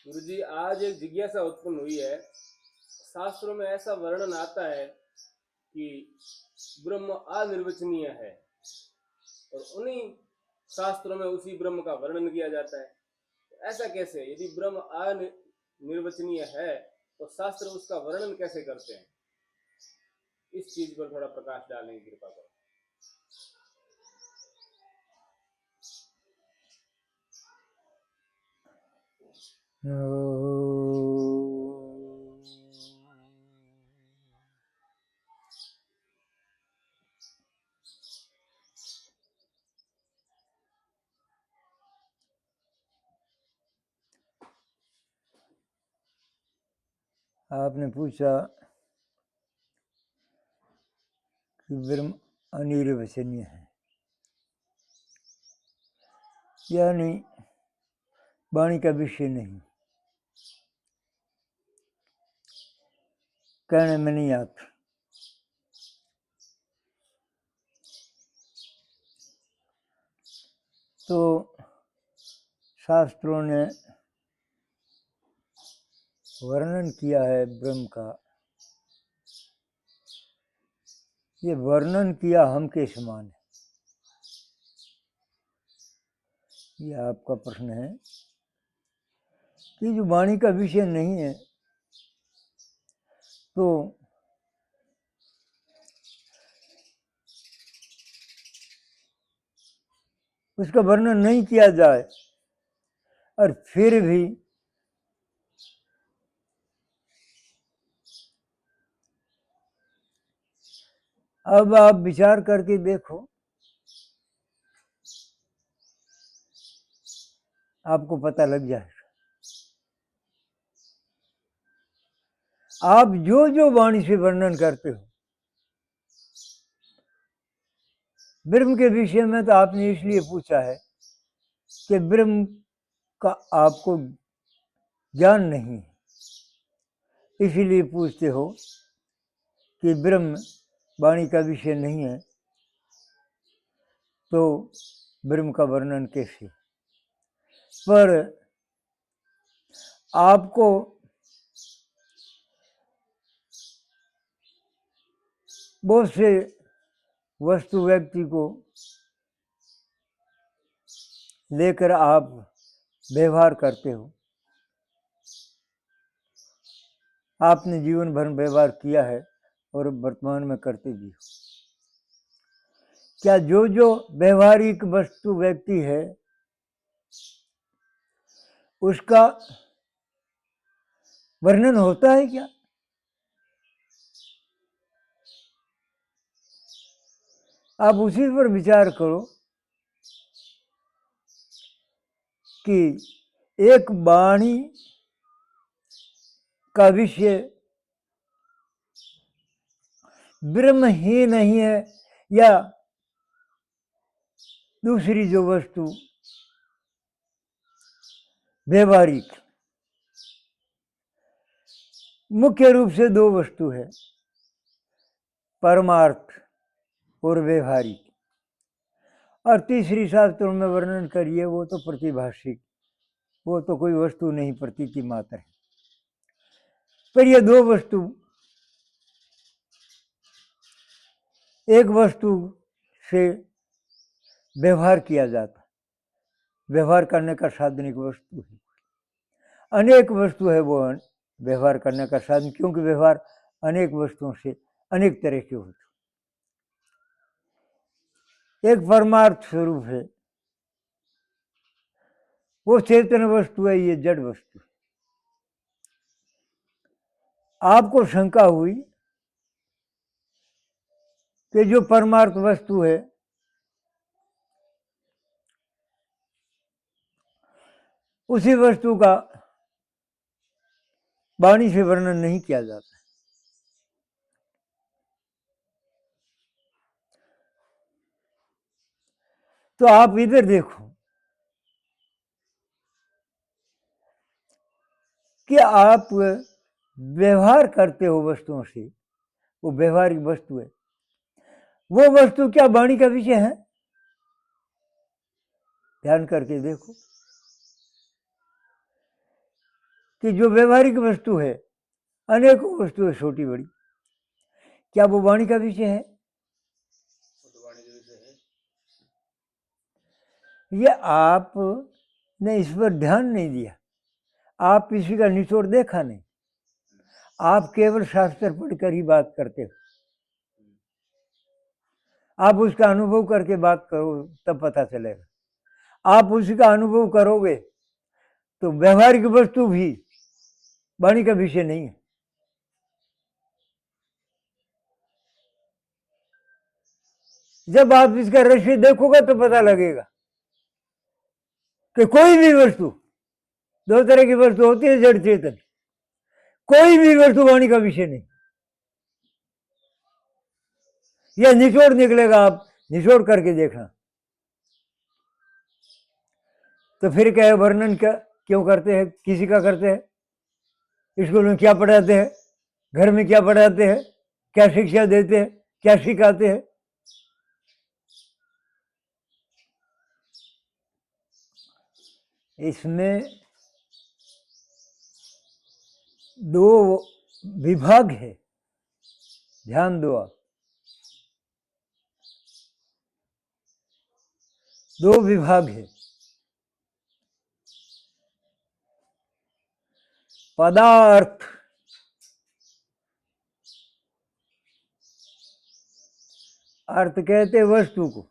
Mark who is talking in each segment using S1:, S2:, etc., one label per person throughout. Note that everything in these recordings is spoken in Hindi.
S1: गुरुजी, आज एक जिज्ञासा उत्पन्न हुई है। शास्त्रों में ऐसा वर्णन आता है कि ब्रह्म अनिर्वचनीय है और उन्हीं शास्त्रों में उसी ब्रह्म का वर्णन किया जाता है। तो ऐसा कैसे? यदि ब्रह्म अनिर्वचनीय है तो शास्त्र उसका वर्णन कैसे करते हैं? इस चीज पर थोड़ा प्रकाश डालने की कृपा करो।
S2: आपने पूछा कि ब्रह्म अनिर्वचनीय है, यानी वाणी का विषय नहीं, कहने में नहीं आता। तो शास्त्रों ने वर्णन किया है ब्रह्म का। ये वर्णन किया हम के समान है। ये आपका प्रश्न है कि जो वाणी का विषय नहीं है तो उसका वर्णन नहीं किया जाए और फिर भी अब आप विचार करके देखो, आपको पता लग जाएगा। आप जो जो वाणी से वर्णन करते हो ब्रह्म के विषय में, तो आपने इसलिए पूछा है कि ब्रह्म का आपको ज्ञान नहीं है, इसीलिए पूछते हो कि ब्रह्म वाणी का विषय नहीं है तो ब्रह्म का वर्णन कैसे? पर आपको बहुत से वस्तु व्यक्ति को लेकर आप व्यवहार करते हो। आपने जीवन भर व्यवहार किया है और वर्तमान में करते भी हो। क्या जो जो व्यवहारिक वस्तु व्यक्ति है उसका वर्णन होता है क्या? आप उसी पर विचार करो कि एक वाणी का विषय ब्रह्म ही नहीं है या दूसरी जो वस्तु व्यवहारिक, मुख्य रूप से दो वस्तु है, परमार्थ और व्यवहारिक, और तीसरी शास्त्रों में वर्णन करिए वो तो प्रतिभाषिक, वो तो कोई वस्तु नहीं, प्रतीति मात्र है। पर ये दो वस्तु, एक वस्तु से व्यवहार किया जाता, व्यवहार करने का साधन एक वस्तु है, अनेक वस्तु है वो व्यवहार करने का साधन, क्योंकि व्यवहार अनेक वस्तुओं से अनेक तरह के होते। एक परमार्थ स्वरूप है, वो चेतन वस्तु है, ये जड़ वस्तु है। आपको शंका हुई कि जो परमार्थ वस्तु है उसी वस्तु का वाणी से वर्णन नहीं किया जाता। तो आप इधर देखो कि आप व्यवहार करते हो वस्तुओं से, वो व्यवहारिक वस्तु है, वो वस्तु क्या वाणी का विषय है? ध्यान करके देखो। कि जो व्यवहारिक वस्तु है, अनेकों वस्तु है छोटी बड़ी, क्या वो वाणी का विषय है?
S1: वो तो वाणी के विषय है।
S2: ये आपने इस पर ध्यान नहीं दिया, आप इसी का निचोड़ देखा नहीं, आप केवल शास्त्र पढ़कर ही बात करते हो। आप उसका अनुभव करके बात करो तब पता चलेगा। आप उसी का अनुभव करोगे तो व्यवहारिक वस्तु भी वाणी का विषय नहीं है। जब आप इसका रहस्य देखोगे तो पता लगेगा कि कोई भी वस्तु, दो तरह की वस्तु होती है, जड़ चेतन, कोई भी वस्तु वाणी का विषय नहीं। यह निचोड़ निकलेगा, आप निचोड़ करके देखना। तो फिर क्या है, वर्णन क्या क्यों करते हैं, किसी का करते हैं, स्कूल में क्या पढ़ाते हैं, घर में क्या पढ़ाते हैं, क्या शिक्षा देते हैं, क्या सिखाते हैं? इसमें दो विभाग है, ध्यान दो आप। दो विभाग है, पदार्थ, अर्थ कहते वस्तु को,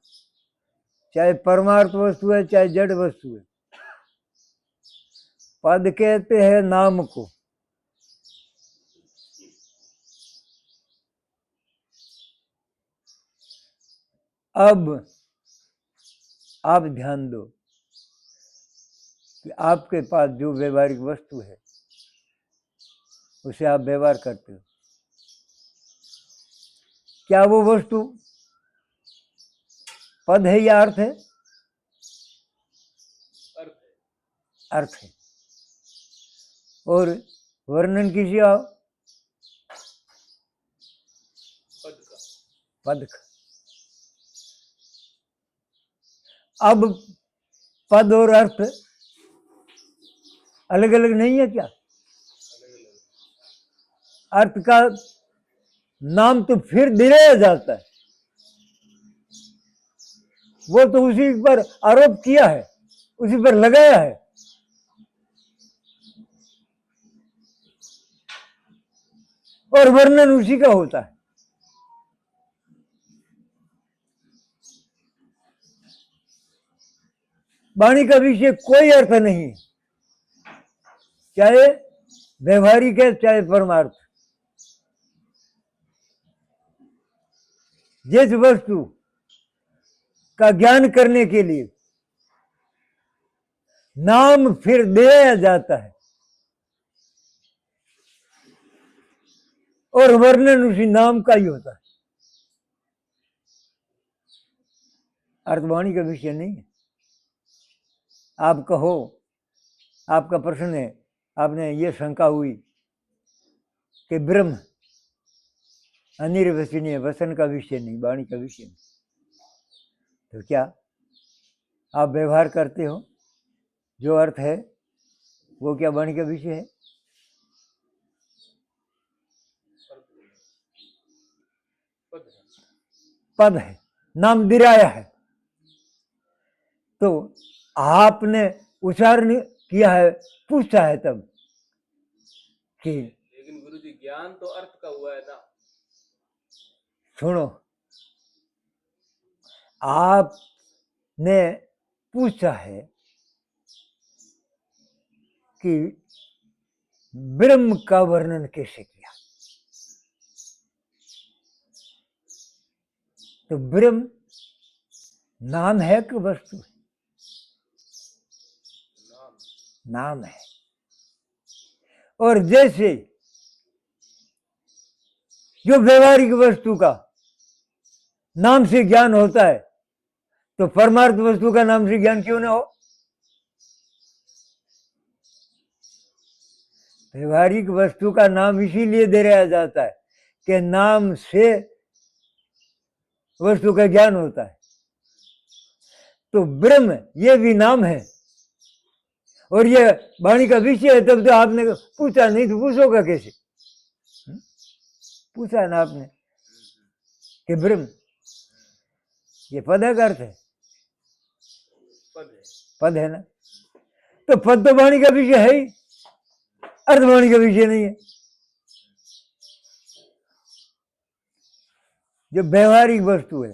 S2: चाहे परमार्थ वस्तु है चाहे जड़ वस्तु है। पद कहते हैं नाम को। अब आप ध्यान दो कि आपके पास जो व्यवहारिक वस्तु है उसे आप व्यवहार करते हो, क्या वो वस्तु पद है या अर्थ है? अर्थ है। और वर्णन कीजिए आप पद का। अब पद और अर्थ अलग अलग नहीं है क्या? अर्थ का नाम तो फिर दिलाया जाता है, वो तो उसी पर आरोप किया है, उसी पर लगाया है। और वर्णन उसी का होता है। वाणी का विषय कोई अर्थ नहीं है, चाहे व्यवहारिक है चाहे परमार्थ। जिस वस्तु का ज्ञान करने के लिए नाम फिर दिया जाता है और वर्णन उसी नाम का ही होता है, अर्थवाणी का विषय नहीं है। आप कहो, आपका प्रश्न है, आपने ये शंका हुई कि ब्रह्म अनिर्वचनीय, वचन का विषय नहीं, वाणी का विषय नहीं, तो क्या आप व्यवहार करते हो, जो अर्थ है वो क्या वाणी का विषय है? पद है, नाम दिराया है। तो आपने उच्चारण किया है, पूछा है तब कि,
S1: लेकिन गुरुजी ज्ञान तो अर्थ का हुआ है ना।
S2: सुनो, आपने पूछा है कि ब्रह्म का वर्णन कैसे किया, तो ब्रह्म नाम है कि वस्तु है? नाम है। और जैसे जो व्यवहारिक वस्तु का नाम से ज्ञान होता है, तो परमार्थ वस्तु का नाम से ज्ञान क्यों ना हो? व्यवहारिक वस्तु का नाम इसीलिए दे दिया जाता है कि नाम से वस्तु का ज्ञान होता है। तो ब्रह्म ये भी नाम है और ये वाणी का विषय है, तब तो आपने पूछा नहीं तो पूछोगा कैसे? पूछा ना आपने कि ब्रह्म ये पद है का अर्थ है? पद है ना, तो पद तो वाणी का विषय है ही, अर्थ वाणी का विषय नहीं है। जो व्यवहारिक वस्तु है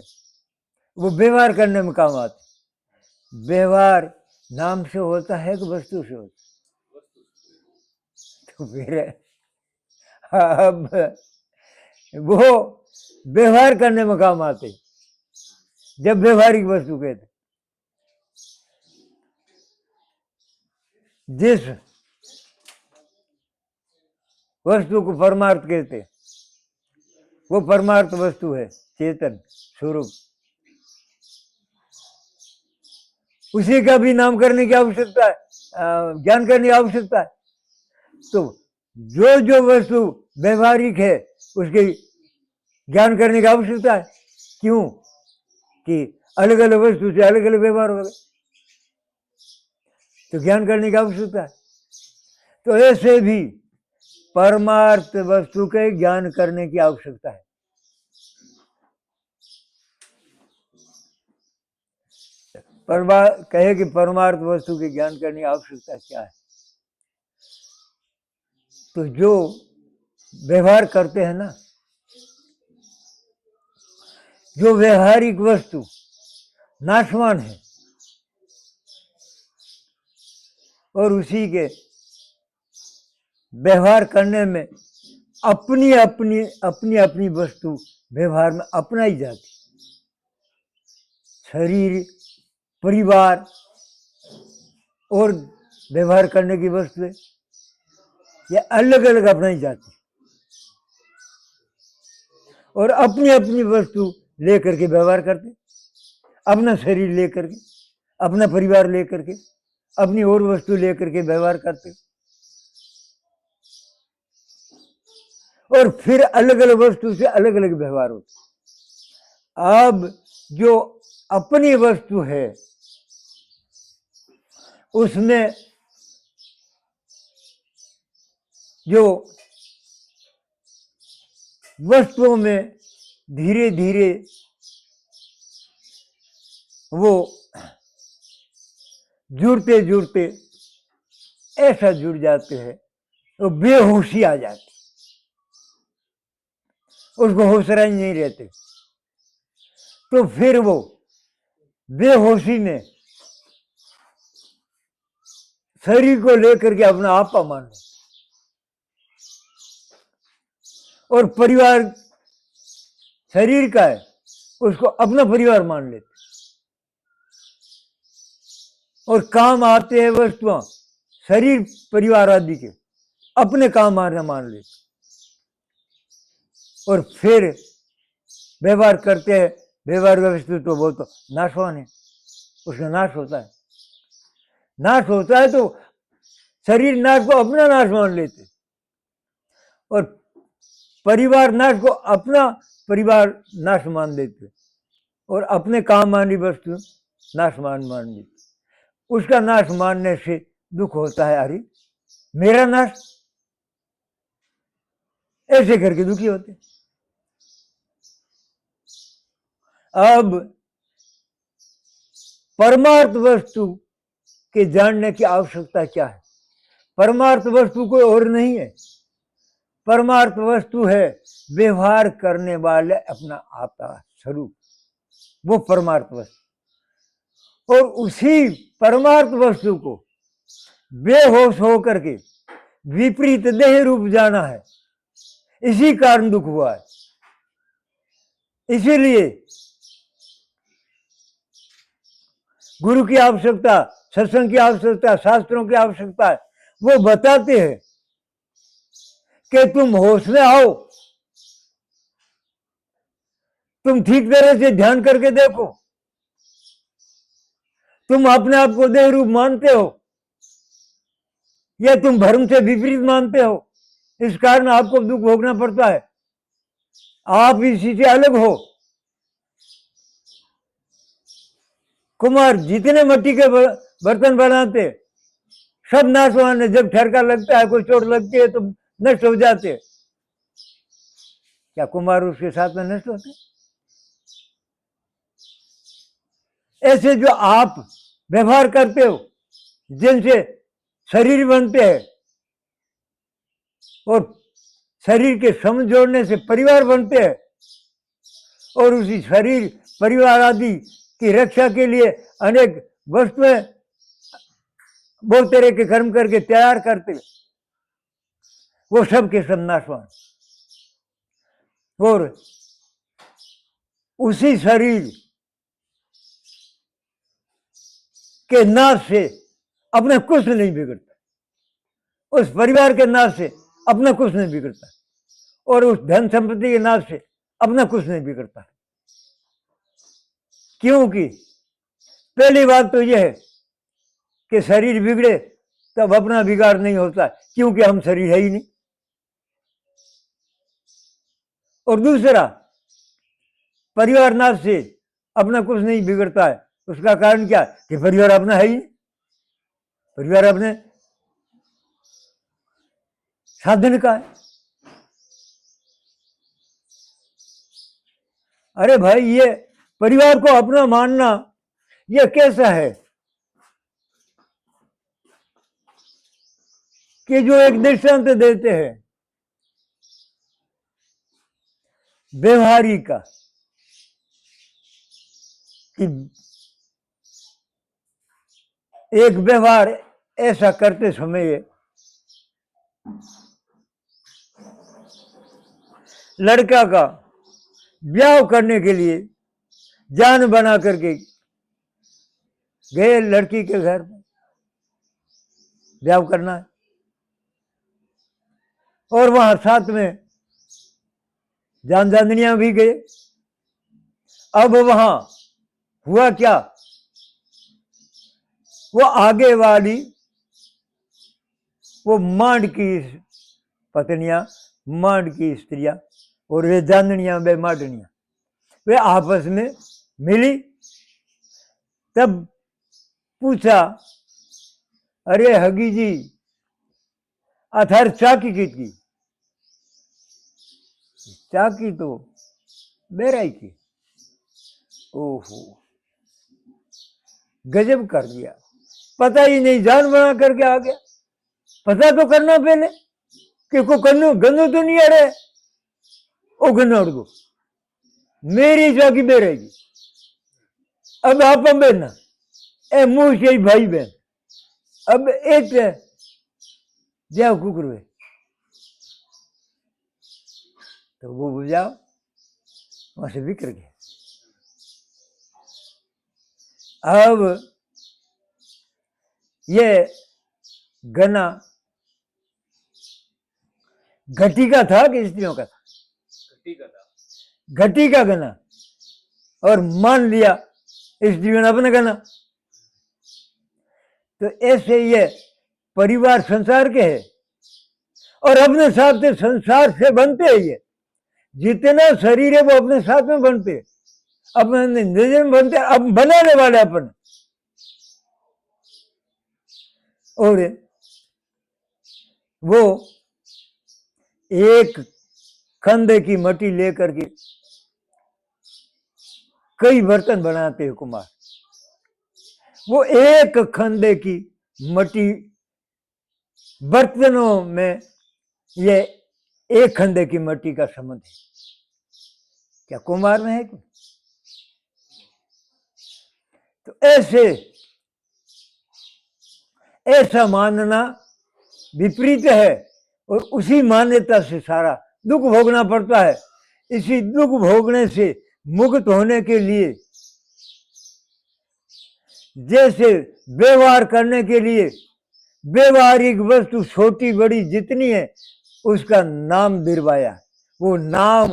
S2: वो व्यवहार करने में काम आती। व्यवहार नाम से होता है कि वस्तु से होता है? तो फिर अब वो व्यवहार करने में काम आते जब व्यवहारिक वस्तु कहते। जिस वस्तु को परमार्थ कहते वो परमार्थ वस्तु है, चेतन स्वरूप। उसी का भी नाम करने की आवश्यकता है, ज्ञान करने की आवश्यकता है। तो जो जो वस्तु व्यवहारिक है उसके ज्ञान करने की आवश्यकता है। क्यों? कि अलग अलग वस्तु से अलग अलग व्यवहार हो गए, तो ज्ञान करने की आवश्यकता है। तो ऐसे भी परमार्थ वस्तु के ज्ञान करने की आवश्यकता है। कहे कि परमार्थ वस्तु के ज्ञान करने की आवश्यकता क्या है? तो जो व्यवहार करते हैं ना, जो व्यवहारिक वस्तु नाशवान है और उसी के व्यवहार करने में अपनी अपनी अपनी अपनी वस्तु व्यवहार में अपनाई जाती। शरीर, परिवार और व्यवहार करने की वस्तु ये अलग अलग अपनाई जाती और अपनी अपनी वस्तु लेकर के व्यवहार करते। अपना शरीर लेकर के, अपना परिवार लेकर के, अपनी और वस्तु लेकर के व्यवहार करते और फिर अलग अलग वस्तु से अलग अलग व्यवहार होते। अब जो अपनी वस्तु है उसमें जो वस्तुओं में धीरे धीरे वो जुड़ते जुड़ते ऐसा जुड़ जाते हैं तो बेहोशी आ जाती, उसको होशराई नहीं रहते। तो फिर वो बेहोशी में शरीर को लेकर के अपना आपा मान ले और परिवार शरीर का है उसको अपना परिवार मान लेते और काम आते हैं वस्तुआं शरीर परिवार आदि के अपने काम आना मान लेते और फिर व्यवहार करते हैं। व्यवहार का वस्तु तो वो तो नाशवान है, उसका नाश होता है। नाश होता है तो शरीर नाश को अपना नाश मान लेते और परिवार नाश को अपना परिवार नाश मान लेते और अपने काम आनी वस्तु नाश मान लेते। उसका नाश मानने से दुख होता है, अरे मेरा नाश, ऐसे करके दुखी होते। अब परमार्थ वस्तु के जानने की आवश्यकता क्या है? परमार्थ वस्तु कोई और नहीं है, परमार्थ वस्तु है व्यवहार करने वाले अपना आपका स्वरूप, वो परमार्थ वस्तु। और उसी परमार्थ वस्तु को बेहोश होकर के विपरीत देह रूप जाना है, इसी कारण दुख हुआ है। इसीलिए गुरु की आवश्यकता, सत्संग की आवश्यकता, शास्त्रों की आवश्यकता है। वो बताते हैं कि तुम होश में आओ, तुम ठीक तरह से ध्यान करके देखो, तुम अपने आप को देह रूप मानते हो या तुम भ्रम से विपरीत मानते हो, इस कारण आपको दुख भोगना पड़ता है। आप इसी से अलग हो। कुम्हार जितने मिट्टी के बर्तन बनाते सब नाशवान है। जब ठरका लगता है, कोई चोट लगती है तो नष्ट हो जाते हैं। क्या कुमार उसके साथ में नष्ट होते? ऐसे जो आप व्यवहार करते हो, जिनसे शरीर बनते हैं, और शरीर के सम जोड़ने से परिवार बनते हैं, और उसी शरीर परिवार आदि की रक्षा के लिए अनेक वस्तुएं बहुत तरह के कर्म करके तैयार करते, वो सब के सब नाशवान। और उसी शरीर के नाश से अपना कुछ नहीं बिगड़ता, उस परिवार के नाश से अपना कुछ नहीं बिगड़ता, और उस धन संपत्ति के नाश से अपना कुछ नहीं बिगड़ता। क्योंकि पहली बात तो यह है कि शरीर बिगड़े तब अपना बिगाड़ नहीं होता, क्योंकि हम शरीर है ही नहीं। और दूसरा, परिवार नाश से अपना कुछ नहीं बिगड़ता है। उसका कारण क्या? कि परिवार अपना है ही नहीं, परिवार अपने साधन का है। अरे भाई, ये परिवार को अपना मानना ये कैसा है कि जो एक दृष्टांत देते हैं व्यवहारी का, कि एक व्यवहार ऐसा करते समय लड़का का ब्याह करने के लिए जान बना करके गए लड़की के घर में, ब्याह करना है, और वहां साथ में जान जाननियां भी गए। अब वहां हुआ क्या? वो आगे वाली, वो मांड की पत्नियां, मांड की स्त्रियां, और वे जाननियां, वे मांडनियां, वे आपस में मिली। तब पूछा, अरे हगी जी, अथर चाकी की? चाकी तो बेराई की। ओहो, गजब कर दिया, पता ही नहीं, जान बना करके आ गया। पता तो करना पहले कि को गन्नू गन्नू तो नहीं आ रहे, ओ गन्ना को मेरी चाकी बेरेगी। अब आप बहन ए मुंह से भाई बहन, अब एक जाओ कुकर में, तो वो बुझाओ, वहां से बिखर गए। अब ये गना घटी का था कि स्त्रियों का था?
S1: घटी का था।
S2: घटी का गना, और मान लिया स्त्रियों ने अपना गना। तो ऐसे ये परिवार संसार के है, और अपने साथ से संसार से बनते हैं। ये जितना शरीर है वो अपने साथ में बनते हैं, अपने नजर में बनते हैं, अब बनाने वाले अपन। और वो एक कंधे की मट्टी लेकर के कई बर्तन बनाते हैं कुमार। वो एक खंडे की मट्टी बर्तनों में ये एक खंडे की मट्टी का संबंध है, क्या कुमार में है? तो ऐसा मानना विपरीत है, और उसी मान्यता से सारा दुख भोगना पड़ता है। इसी दुख भोगने से मुक्त होने के लिए, जैसे व्यवहार करने के लिए व्यवहारिक वस्तु छोटी बड़ी जितनी है उसका नाम दिलवाया, वो नाम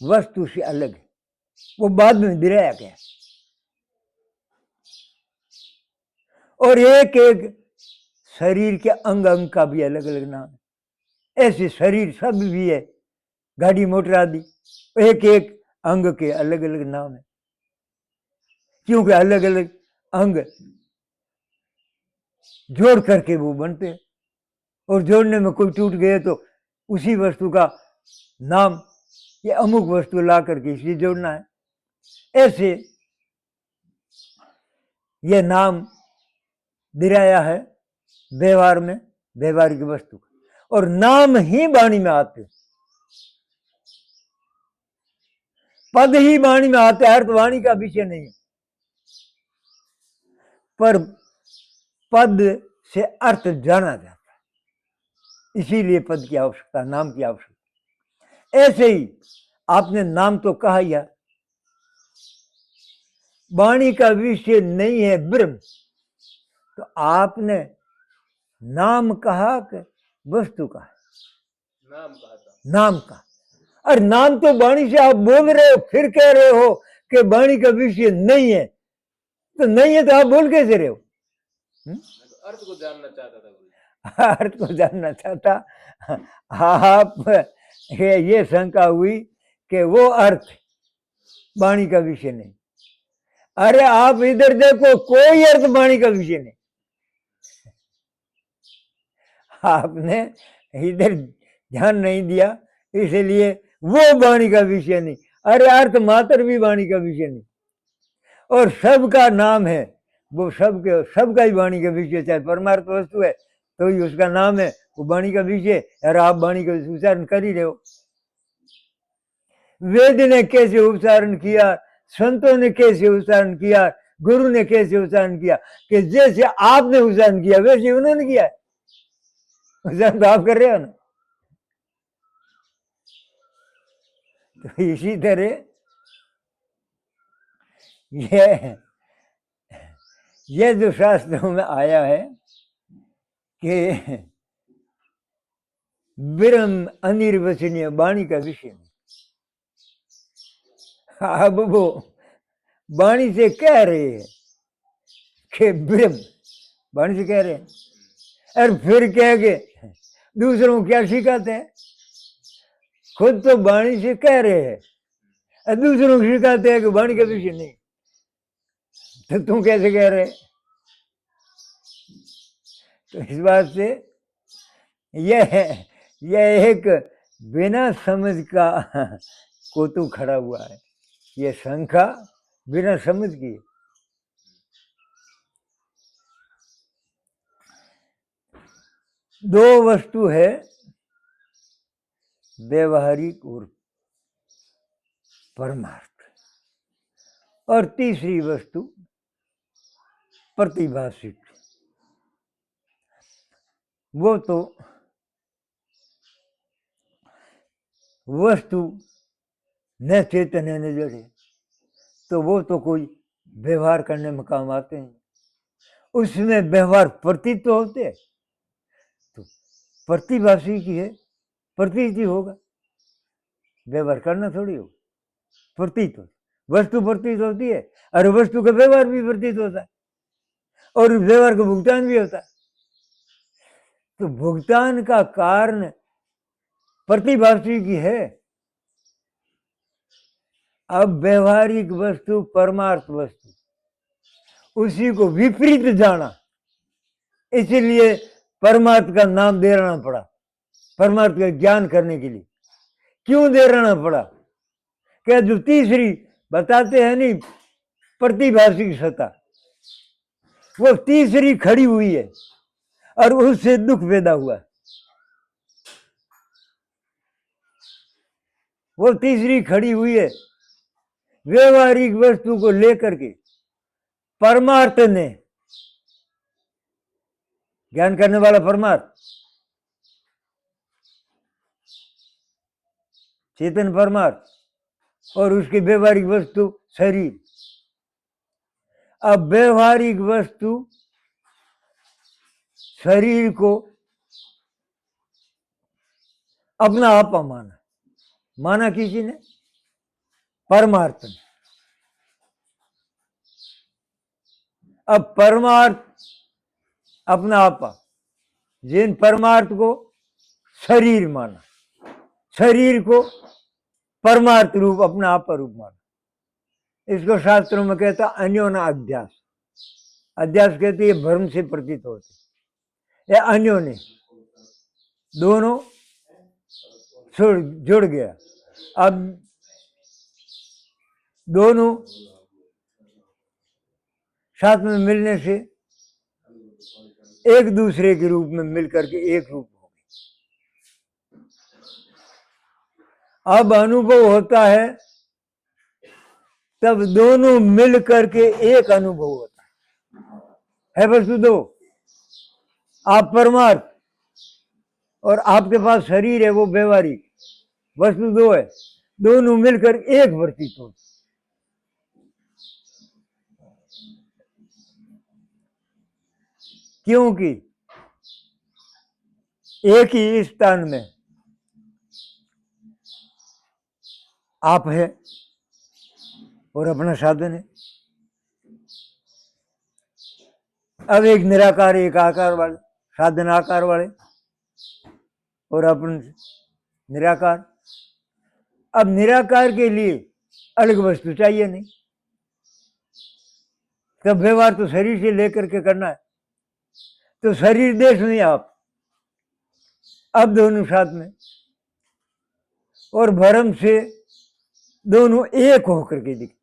S2: वस्तु से अलग है, वो बाद में दिलाया गया। और एक एक शरीर के अंग अंग का भी अलग अलग नाम है। ऐसे शरीर सब भी है, गाड़ी मोटर आदि, एक एक अंग के अलग अलग नाम है, क्योंकि अलग अलग अंग जोड़ करके वो बनते हैं, और जोड़ने में कोई टूट गए तो उसी वस्तु का नाम, ये अमुक वस्तु ला करके इसलिए जोड़ना है। ऐसे ये नाम दिलाया है व्यवहार में, व्यवहारिक वस्तु, और नाम ही वाणी में आते, पद ही वाणी में आते, अर्थ वाणी का विषय नहीं है, पर पद से अर्थ जाना जाता है, इसीलिए पद की आवश्यकता, नाम की आवश्यकता। ऐसे ही आपने नाम तो कहा ही, वाणी का विषय नहीं है ब्रह्म, तो आपने नाम कहा कि वस्तु का?
S1: नाम कहा था।
S2: नाम का। और नाम तो वाणी से आप बोल रहे हो, फिर कह रहे हो कि वाणी का विषय नहीं है, तो नहीं है तो आप बोल कैसे रहे हो?
S1: अर्थ को जानना चाहता था।
S2: अर्थ को जानना चाहता आप, ये शंका हुई कि वो अर्थ वाणी का विषय नहीं। अरे आप इधर देखो, कोई अर्थ वाणी का विषय नहीं, आपने इधर ध्यान नहीं दिया, इसलिए वो वाणी का विषय नहीं। अरे अर्थ मात्र भी वाणी का विषय नहीं, और सबका नाम है, वो सबका ही वाणी का विषय, चाहे परमार्थ वस्तु है तो ही उसका नाम है, वो वाणी का विषय। और आप वाणी का उच्चारण कर ही रहे हो। वेद ने कैसे उच्चारण किया, संतों ने कैसे उच्चारण किया, गुरु ने कैसे उच्चारण किया, कि जैसे आपने उच्चारण किया वैसे उन्होंने किया, उच्चारण तो आप कर रहे हो ना। तो इसी तरह ये जो शास्त्रों में आया है कि ब्रह्म अनिर्वचनीय, वाणी का विषय नहीं। अब वो वाणी से कह रहे हैं कि ब्रह्म, वाणी से कह रहे हैं, और फिर कह के दूसरों को क्या सिखाते हैं? खुद तो वाणी से कह रहे हैं और दूसरों को सिखाते हैं कि वाणी का विषय नहीं, तो तुम कैसे कह रहे? तो इस बात से यह एक बिना समझ का कोतु खड़ा हुआ है, यह शंका बिना समझ की। दो वस्तु है, व्यवहारिक और परमार्थ, और तीसरी वस्तु प्रतिभाषिक। वो तो वस्तु न चेतन है न जड़ है, तो वो तो कोई व्यवहार करने में काम आते हैं, उसमें व्यवहार प्रतीत तो होते हैं, तो प्रतिभाषी की है, प्रतीत ही होगा, व्यवहार करना थोड़ी हो, प्रतीत हो, वस्तु प्रतीत होती है, और वस्तु का व्यवहार भी प्रतीत होता है, और व्यवहार का भुगतान भी होता है। तो भुगतान का कारण प्रतिभाषी की है। अब व्यवहारिक वस्तु, परमार्थ वस्तु, उसी को विपरीत जाना, इसलिए परमार्थ का नाम दे रहना पड़ा, परमार्थ का ज्ञान करने के लिए। क्यों दे रहना पड़ा? क्या जो तीसरी बताते हैं नहीं, प्रतिभाषी की सत्ता, वो तीसरी खड़ी हुई है और उससे दुख पैदा हुआ। वो तीसरी खड़ी हुई है व्यवहारिक वस्तु को लेकर के, परमार्थ ने, ज्ञान करने वाला परमार्थ, चेतन परमार्थ, और उसकी व्यवहारिक वस्तु शरीर। अब व्यवहारिक वस्तु शरीर को अपना आपा माना, माना किसी ने? परमार्थ ने। अब परमार्थ अपना आपा, जिन परमार्थ को शरीर माना, शरीर को परमार्थ रूप, अपना आपा रूप माना, इसको शास्त्रों में कहता अन्योन्य अध्यास। अध्यास कहते हैं भ्रम से प्रतीत होते, या अन्योन्य दोनों जुड़ गया। अब दोनों साथ में मिलने से एक दूसरे के रूप में मिलकर के एक रूप हो गए। अब अनुभव होता है तब दोनों मिल करके एक अनुभव होता है वस्तु दो। आप परमार्थ और आपके पास शरीर है वो व्यवहारिक, वस्तु दो है, दोनों मिलकर एक वर्तित होते। क्योंकि एक ही स्थान में आप है और अपना साधन है। अब एक निराकार एक आकार वाले, साधन आकार वाले और अपन निराकार। अब निराकार के लिए अलग वस्तु चाहिए नहीं, तब व्यवहार तो शरीर से लेकर के करना है, तो शरीर देश में आप, अब दोनों साथ में, और भ्रम से दोनों एक होकर के दिखते।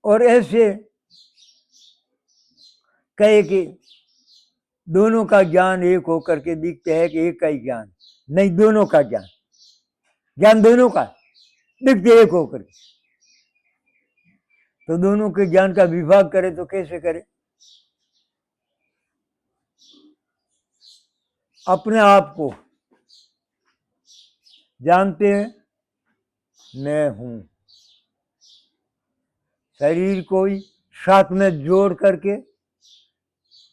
S2: और ऐसे कहे कि दोनों का ज्ञान एक होकर के दिखते है कि एक का ही ज्ञान नहीं, दोनों का ज्ञान, ज्ञान दोनों का दिखते एक होकर के। तो दोनों के ज्ञान का विभाग करे तो कैसे करे? अपने आप को जानते हैं मैं हूं, शरीर को ही साथ में जोड़ करके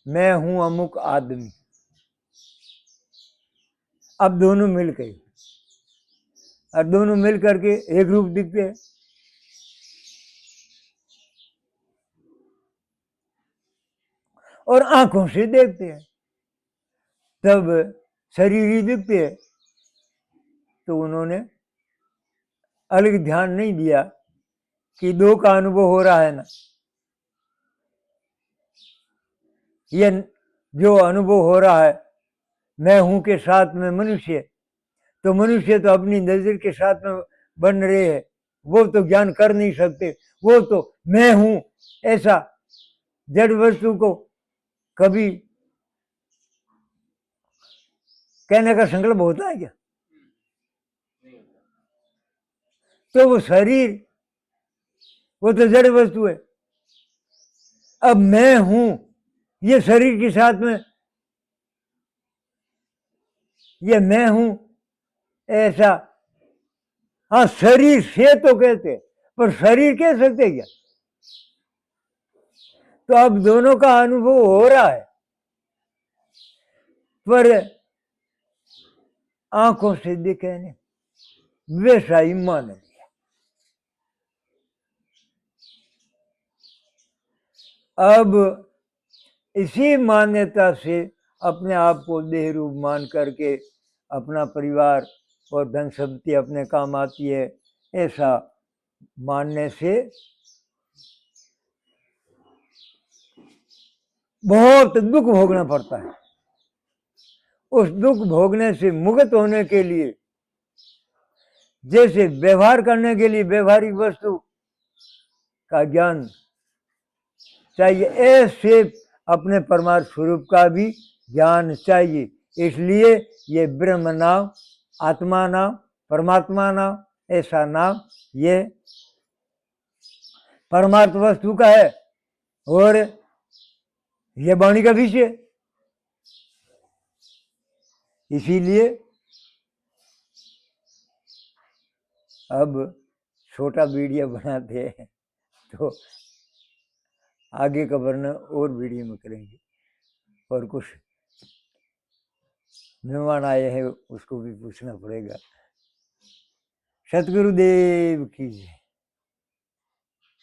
S2: मैं हूं अमुक आदमी। अब दोनों मिल गए और दोनों मिल करके एक रूप दिखते हैं। और आंखों से देखते हैं तब शरीर ही दिखते हैं। तो उन्होंने अलग ध्यान नहीं दिया कि दो का अनुभव हो रहा है ना, ये जो अनुभव हो रहा है मैं हूं के साथ में मनुष्य, तो मनुष्य तो अपनी नजर के साथ में बन रहे हैं, वो तो ज्ञान कर नहीं सकते। वो तो मैं हूं ऐसा जड़ वस्तु को कभी कहने का संकल्प होता है क्या? तो वो शरीर वो तो जड़ वस्तु है। अब मैं हूं ये शरीर के साथ में, ये मैं हूं ऐसा, हाँ शरीर से तो कहते पर शरीर कह सकते क्या? तो अब दोनों का अनुभव हो रहा है पर आंखों से दिखे नहीं, वैसा ही मान लिया। अब इसी मान्यता से अपने आप को देह रूप मान करके अपना परिवार और धन संपत्ति अपने काम आती है, ऐसा मानने से बहुत दुख भोगना पड़ता है। उस दुख भोगने से मुक्त होने के लिए जैसे व्यवहार करने के लिए व्यवहारिक वस्तु का ज्ञान चाहिए, ऐसे अपने परमार्थ स्वरूप का भी ज्ञान चाहिए। इसलिए ये ब्रह्म नाम, आत्मा नाम, परमात्मा नाम, ऐसा नाम ये परमार्थ वस्तु का है और ये वाणी का विषय। इसीलिए अब छोटा वीडियो बनाते हैं तो आगे का वर्णन और वीडियो में करेंगे। और कुछ मेहमान आए हैं उसको भी पूछना पड़ेगा। सतगुरुदेव की जय।